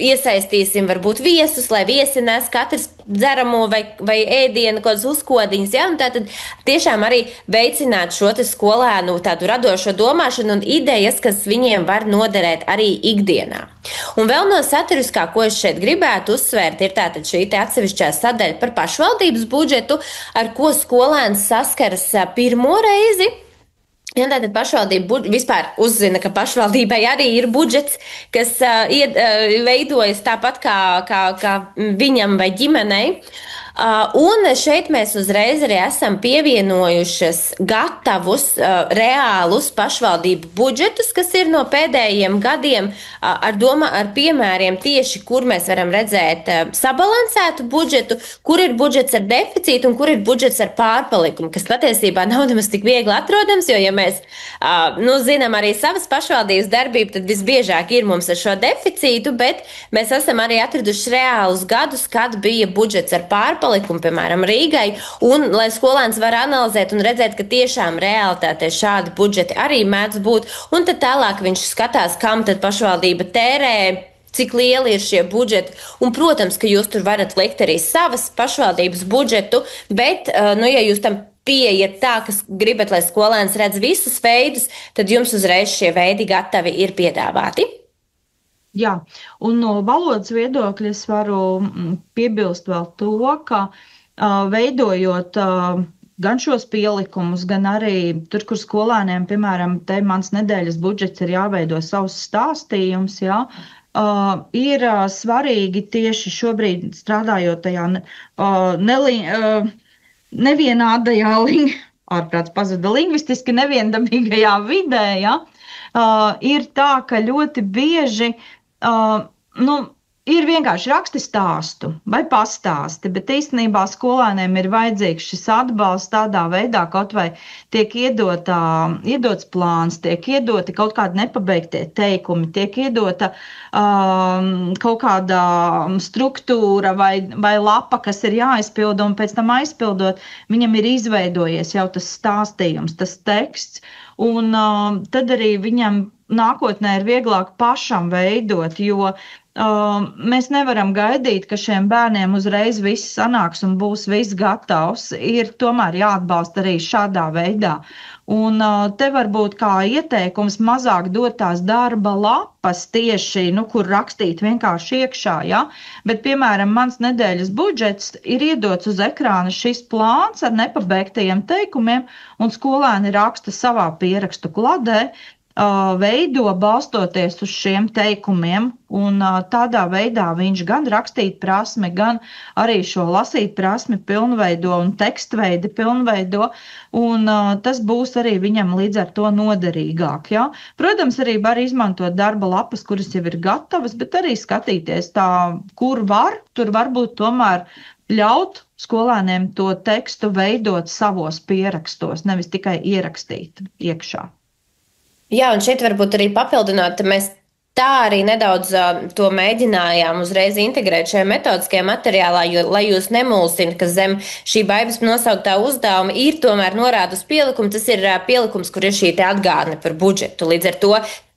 iesaistīsim varbūt viesus, lai viesi nes katrs dzeramo vai ēdienu kādas uzkodiņas, un tātad tiešām arī veicināt šo te skolēnu tādu radošo domāšanu un idejas, kas viņiem var noderēt arī ikdienā. Un vēl no saturiskā, ko es šeit gribētu uzsvērt, ir tātad šī te atsevišķā sadaļa par pašvaldības budžetu, ar ko skolēns saskaras pirmo reizi. Ja, tātad pašvaldība vispār uzzina, ka pašvaldībai arī ir budžets, kas veidojas tāpat kā viņam vai ģimenei. Un šeit mēs uzreiz arī esam pievienojušas gatavus, reālus pašvaldību budžetus, kas ir no pēdējiem gadiem ar piemēriem tieši, kur mēs varam redzēt sabalansētu budžetu, kur ir budžets ar deficītu un kur ir budžets ar pārpalikumu, kas patiesībā nav nemaz tik viegli atrodams, jo, ja mēs zinām arī savas pašvaldības darbību, tad visbiežāk ir mums ar šo deficītu, bet mēs esam arī atraduši reālus gadus, kad bija budžets ar pārpalikumu, piemēram, Rīgai, un lai skolēns var analizēt un redzēt, ka tiešām realitātē šādi budžeti arī mēdz būt, un tad tālāk viņš skatās, kam tad pašvaldība tērē, cik lieli ir šie budžeti, un, protams, ka jūs tur varat likt arī savas pašvaldības budžetu, bet, ja jūs tam pieiet tā, ka gribat, lai skolēns redz visus veidus, tad jums uzreiz šie veidi gatavi ir piedāvāti. Jā, un no valodas viedokļa es varu piebilst vēl to, ka veidojot gan šos pielikumus, gan arī tur, kur skolēniem, piemēram, te mans nedēļas budžets ir jāveido savs stāstījums, ir svarīgi tieši šobrīd strādājot tajā nevienādajā, ārprāts pazuda lingvistiski neviendabīgajā vidē, ir tā, ka ļoti bieži ir vienkārši raksti stāstu vai pastāsti, bet īstenībā skolēniem ir vajadzīgs šis atbalsts tādā veidā, kaut vai tiek iedots plāns, tiek iedoti kaut kādi nepabeigtie teikumi, tiek iedota kaut kāda struktūra vai lapa, kas ir jāizpilda, un pēc tam aizpildot, viņam ir izveidojies jau tas stāstījums, tas teksts, un tad arī viņam nākotnē ir vieglāk pašam veidot, jo mēs nevaram gaidīt, ka šiem bērniem uzreiz viss sanāks un būs viss gatavs. Ir tomēr jāatbalsta arī šādā veidā. Un te varbūt kā ieteikums mazāk dot tās darba lapas tieši, kur rakstīt vienkārši iekšā, bet, piemēram, mans nedēļas budžets ir iedots uz ekrāna šis plāns ar nepabeigtajiem teikumiem, un skolēni raksta savā pierakstu kladē, veido balstoties uz šiem teikumiem, un tādā veidā viņš gan rakstīt prasmi, gan arī šo lasīt prasmi pilnveido un tekstveidi pilnveido, un tas būs arī viņam līdz ar to noderīgāk. Protams, arī var izmantot darba lapas, kuras jau ir gatavas, bet arī skatīties tā, kur var, tur varbūt tomēr ļaut skolēniem to tekstu veidot savos pierakstos, nevis tikai ierakstīt iekšā. Jā, un šeit varbūt arī papildināt, mēs tā arī nedaudz to mēģinājām uzreiz integrēt šajā metodiskajā materiālā, jo, lai jūs nemulsina, ka zem šī baigas nosauktā uzdevuma ir tomēr norāda uz pielikumu, tas ir pielikums, kur ir šī te atgādne par budžetu. Līdz ar to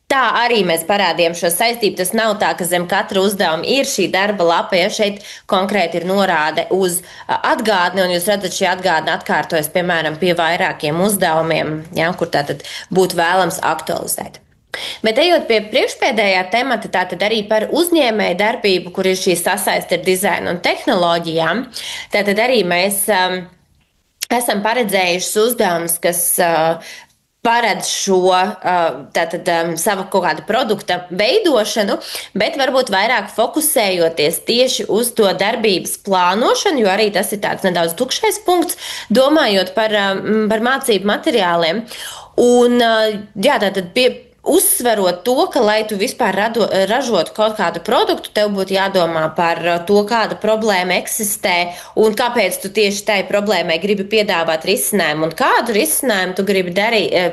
tā arī mēs parādījām šo saistību. Tas nav tā, ka zem katra uzdevuma ir šī darba lapa, šeit konkrēti ir norāde uz atgādni, un jūs redzat, šī atgādne atkārtojas, piemēram, pie vairākiem uzdevumiem, kur tātad būtu vēlams aktualizēt. Bet ejot pie priekšpēdējā temata, tātad arī par uzņēmēju darbību, kur ir šī sasaiste ar dizainu un tehnoloģijām, tātad arī mēs esam paredzējuši uzdevumus, kas paredz šo savu kaut kādu produkta veidošanu, bet varbūt vairāk fokusējoties tieši uz to darbības plānošanu, jo arī tas ir tāds nedaudz tukšais punkts, domājot par mācību materiāliem. Un, tātad uzsverot to, ka, lai tu vispār ražotu kaut kādu produktu, tev būtu jādomā par to, kāda problēma eksistē un kāpēc tu tieši tai problēmai gribi piedāvāt risinājumu un kādu risinājumu tu gribi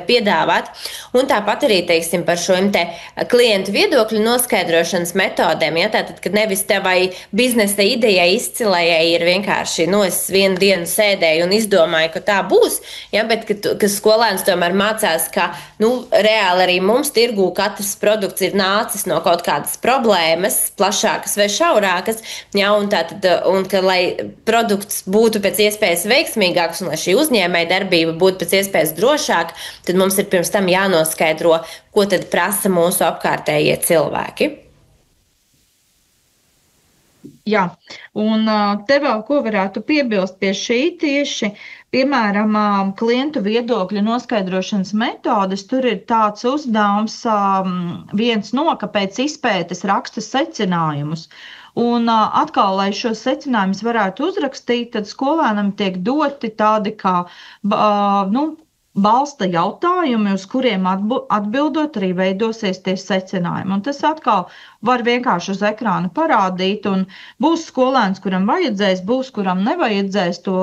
piedāvāt. Un tāpat arī, teiksim, par šo te klientu viedokļu noskaidrošanas metodēm. Ja? Tātad, kad nevis tevai biznesa idejai izcilējai ir vienkārši, es vienu dienu sēdēju un izdomāju, ka tā būs, ja? Bet ka skolēns tomēr mācās, ka, reāli arī mums tirgū katrs produkts ir nācis no kaut kādas problēmas, plašākas vai šaurākas, ja, un ka, lai produkts būtu pēc iespējas veiksmīgāks un lai šī uzņēmēja darbība būtu pēc iespējas drošāka, tad mums ir pirms tam jānoskaidro, ko tad prasa mūsu apkārtējie cilvēki. Jā, un te vēl ko varētu piebilst pie šī tieši, piemēram, klientu viedokļu noskaidrošanas metodes, tur ir tāds uzdevums viens ka pēc izpētes raksta secinājumus. Un atkal, lai šos secinājumus varētu uzrakstīt, tad skolēnam tiek doti tādi kā, balsta jautājumi, uz kuriem atbildot arī veidosies tie secinājumi. Un tas atkal var vienkārši uz ekrāna parādīt, un būs skolēns, kuram vajadzēs, būs, kuram nevajadzēs to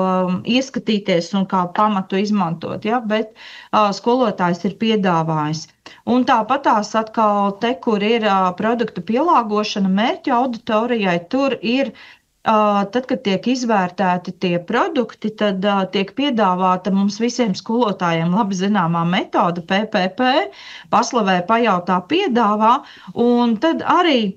ieskatīties un kā pamatu izmantot, ja? Bet skolotājs ir piedāvājis. Un tāpatās atkal te, kur ir produktu pielāgošana mērķa auditorijai, tur ir tad, kad tiek izvērtēti tie produkti, tad tiek piedāvāta mums visiem skolotājiem labi zināmā metode PPP, paslavē, pajautā, piedāvā, un tad arī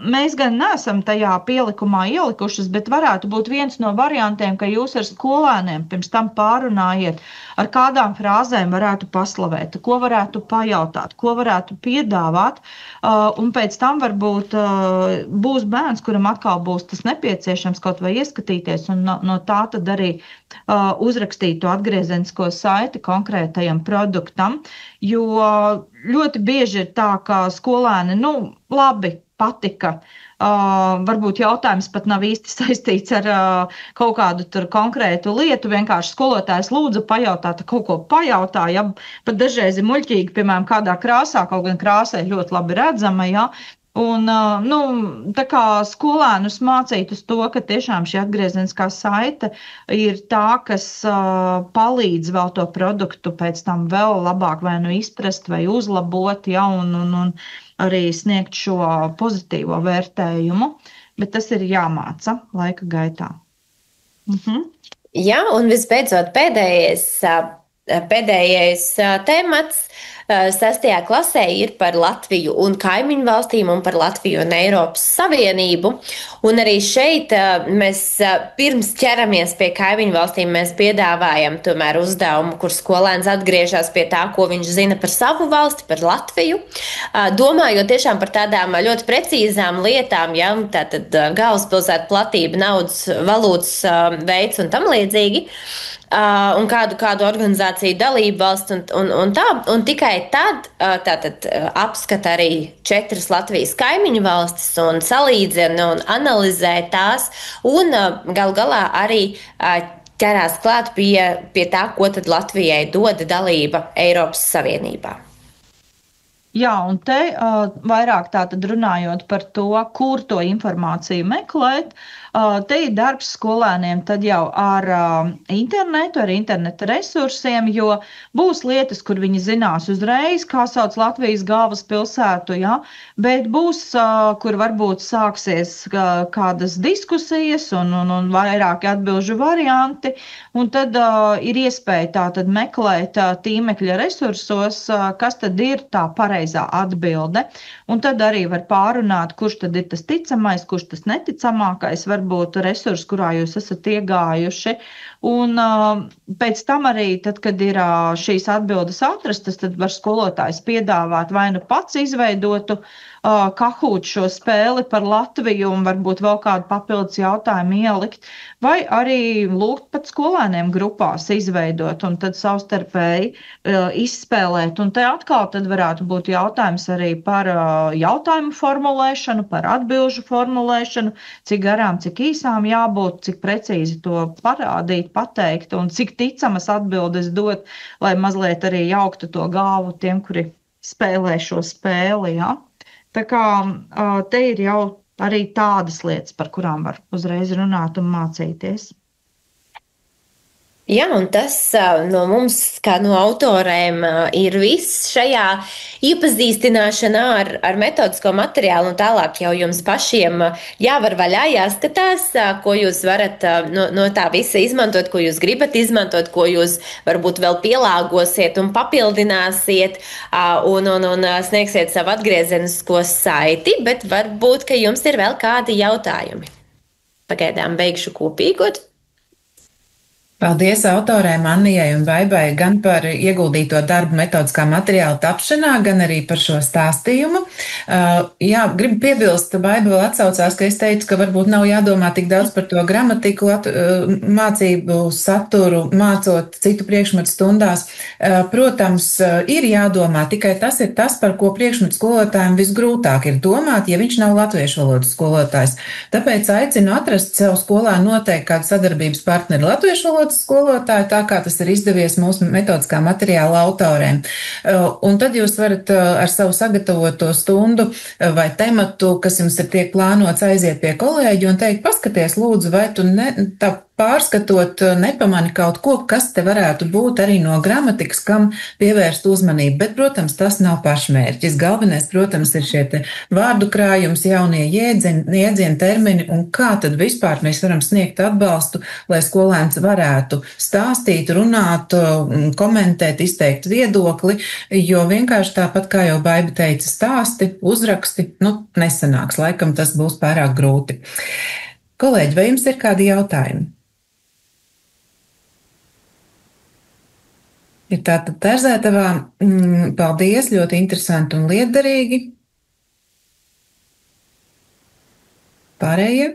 mēs gan neesam tajā pielikumā ielikušas, bet varētu būt viens no variantiem, ka jūs ar skolēniem pirms tam pārunājiet, ar kādām frāzēm varētu paslavēt, ko varētu pajautāt, ko varētu piedāvāt, un pēc tam varbūt būs bērns, kuram atkal būs tas nepieciešams kaut vai ieskatīties un no tā tad arī uzrakstīt to atgriezenisko saiti konkrētajam produktam, jo ļoti bieži ir tā, ka skolēni, labi, patika. Varbūt jautājums pat nav īsti saistīts ar kaut kādu tur konkrētu lietu, vienkārši skolotājs lūdza pajautāt, kaut ko pajautā, ja pat dažreiz ir muļķīgi, piemēram, kādā krāsā, kaut gan krāsā ir ļoti labi redzama, ja. Un, tā kā skolēnus mācīt uz to, ka tiešām šī atgriezeniskā saite ir tā, kas palīdz vēl to produktu pēc tam vēl labāk vai izprast vai uzlabot, ja, un arī sniegt šo pozitīvo vērtējumu, bet tas ir jāmāca laika gaitā. Jā, un visbeidzot pēdējais temats 6. klasē ir par Latviju un kaimiņu valstīm un par Latviju un Eiropas Savienību. Un arī šeit mēs pirms ķeramies pie kaimiņu valstīm, mēs piedāvājam tomēr uzdevumu, kur skolēns atgriežas pie tā, ko viņš zina par savu valsti, par Latviju. Domājot tiešām par tādām ļoti precīzām lietām, ja, tātad galvaspilsētu platība, naudas, valūtas veids un tam līdzīgi. Un kādu organizāciju dalību valsts un tā, un tikai tad tātad apskata arī 4 Latvijas kaimiņu valstis un salīdzina un analizē tās un galu galā arī ķerās klāt pie tā, ko tad Latvijai dod dalība Eiropas Savienībā. Jā, un te vairāk tātad runājot par to, kur to informāciju meklēt, te ir darbs skolēniem tad jau ar internetu, ar interneta resursiem, jo būs lietas, kur viņi zinās uzreiz, kā sauc Latvijas galvaspilsētu, ja? Bet būs, kur varbūt sāksies kādas diskusijas un vairāki atbilžu varianti, un tad ir iespēja tātad meklēt tīmekļa resursos, kas tad ir tā pareizā atbilde, un tad arī var pārunāt, kurš tad ir tas ticamais, kurš tas neticamākais, varbūt resurs, kurā jūs esat iegājuši. Un pēc tam arī, tad, kad ir šīs atbildes atrastas, tad var skolotājs piedāvāt vai nu pats izveidotu Kahoot šo spēli par Latviju un varbūt vēl kādu papildus jautājumu ielikt, vai arī lūgt pat skolēniem grupās izveidot un tad savstarpēji izspēlēt. Un te atkal tad varētu būt jautājums arī par jautājumu formulēšanu, par atbilžu formulēšanu, cik garām, cik īsām jābūt, cik precīzi to parādīt, pateikt un cik ticamas atbildes dot, lai mazliet arī jauktu to galvu tiem, kuri spēlē šo spēli. Ja? Tā kā te ir jau arī tādas lietas, par kurām var uzreiz runāt un mācīties. Jā, un tas no mums, kā no autorēm, ir viss šajā iepazīstināšanā ar metodisko materiālu, un tālāk jau jums pašiem jāvar vaļā, jāskatās, ko jūs varat no tā visa izmantot, ko jūs gribat izmantot, ko jūs varbūt vēl pielāgosiet un papildināsiet, un sniegsiet savu atgriezenisko saiti, bet varbūt, ka jums ir vēl kādi jautājumi. Pagaidām beigšu kopīgot. Paldies autorēm Annijai un Baibai gan par ieguldīto darbu metodiskā materiāla tapšanā, gan arī par šo stāstījumu. Jā, gribu piebilst, Baiba vēl atsaucās, ka es teicu, ka varbūt nav jādomā tik daudz par to gramatiku, mācību saturu, mācot citu priekšmetu stundās. Protams, ir jādomā, tikai tas ir tas, par ko priekšmetu skolotājiem visgrūtāk ir domāt, ja viņš nav latviešu valodas skolotājs. Tāpēc aicinu atrast sev skolā noteikti kādu sadarbības partneri latviešu valodas skolotāji, tā kā tas ir izdevies mūsu metodiskā materiāla autoriem. Un tad jūs varat ar savu sagatavoto stundu vai tematu, kas jums ir tiek plānots, aiziet pie kolēģi un teikt, paskaties lūdzu, vai tu tā pārskatot nepamani kaut ko, kas te varētu būt arī no gramatikas, kam pievērst uzmanību. Bet, protams, tas nav pašmērķis. Galvenais, protams, ir šie te vārdu krājums, jaunie jēdzieni, termini un kā tad vispār mēs varam sniegt atbalstu, lai skolēns varētu stāstīt, runāt, komentēt, izteikt viedokli, jo vienkārši tāpat, kā jau Baiba teica, stāsti, uzraksti, nesanāks. Laikam tas būs pārāk grūti. Kolēģi, vai jums ir kādi jautājumi? Ir tātad Terzētavā. Paldies, ļoti interesanti un liederīgi. Pārējie?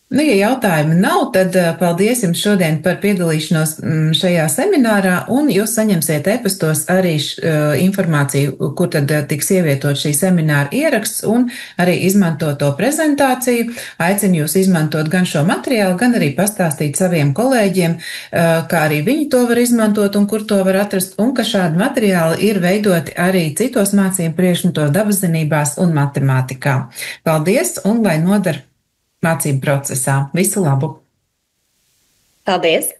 Ja jautājumi nav, tad paldies jums šodien par piedalīšanos šajā seminārā, un jūs saņemsiet e-pastos arī informāciju, kur tad tiks ievietot šī semināra ieraksts un arī izmantot to prezentāciju. Aicinu jūs izmantot gan šo materiālu, gan arī pastāstīt saviem kolēģiem, kā arī viņi to var izmantot un kur to var atrast, un ka šādi materiāli ir veidoti arī citos mācību priekšmetos, dabaszinībās un matemātikā. Paldies, un lai nodar mācību procesā. Visu labu! Paldies!